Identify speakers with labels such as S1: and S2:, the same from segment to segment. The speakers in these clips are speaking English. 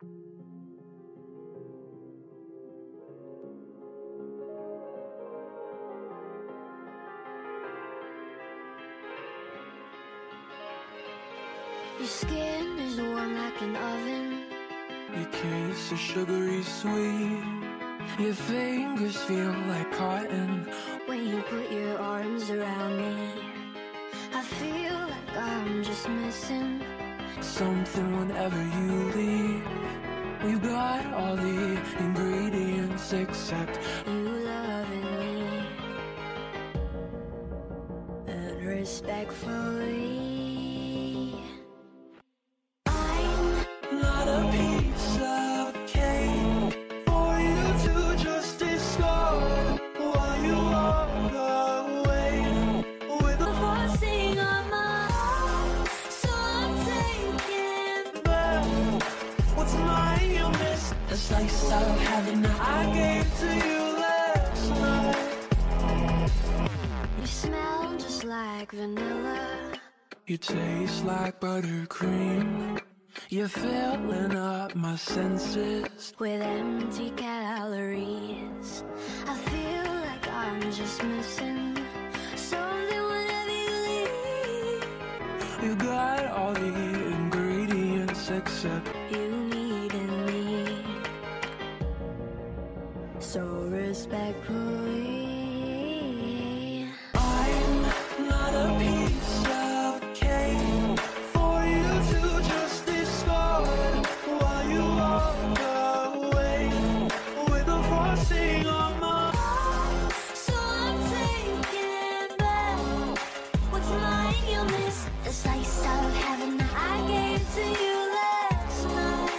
S1: Your skin is warm like an oven.
S2: Your kiss is sugary sweet. Your fingers feel like cotton.
S1: When you put your arms around me, I feel like I'm just missing
S2: something whenever you leave. We've got all the ingredients except
S1: you loving me and respectfully.
S2: Not a piece of cake for you to just discard while you walk away with a
S1: Forcing on my heart, so I'm taking
S2: back what's mine you missed. The slice of heaven I gave to you last night.
S1: You smell just like vanilla.
S2: You taste like buttercream. You're filling up my senses
S1: with empty calories. I feel like I'm just missing something whenever you leave.
S2: You got all the ingredients except
S1: you needing me so respectfully.
S2: I'm not a piece of cake for you to just discard while you walk away with a frosting on my
S1: heart, so I'm taking back what's mine you missed. The slice of heaven that I gave to you last night.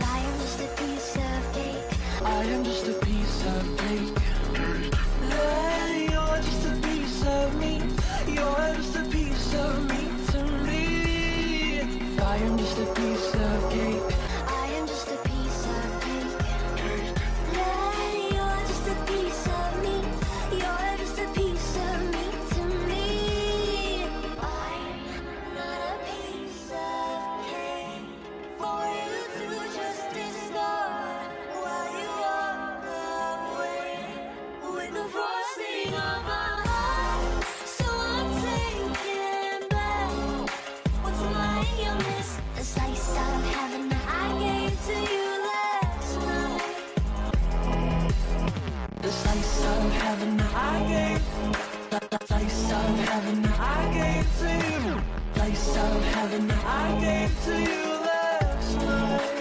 S1: I am just a piece of cake.
S2: I am just a piece of cake. Yeah, you're just a piece of me. You're just a piece of me to me. I am just a piece of cake.
S1: I am just a piece of cake. Yeah, you're just a piece of me. You're just a piece of me to me. I'm not a piece of cake for you to just discard while you walk away with the frosting on my heart. So I'm taking back what's mine you missed. The slice of heaven that I gave to you last night.
S2: The slice of heaven that I gave. The slice of heaven that I gave to you. Slice of heaven that I gave to you last night.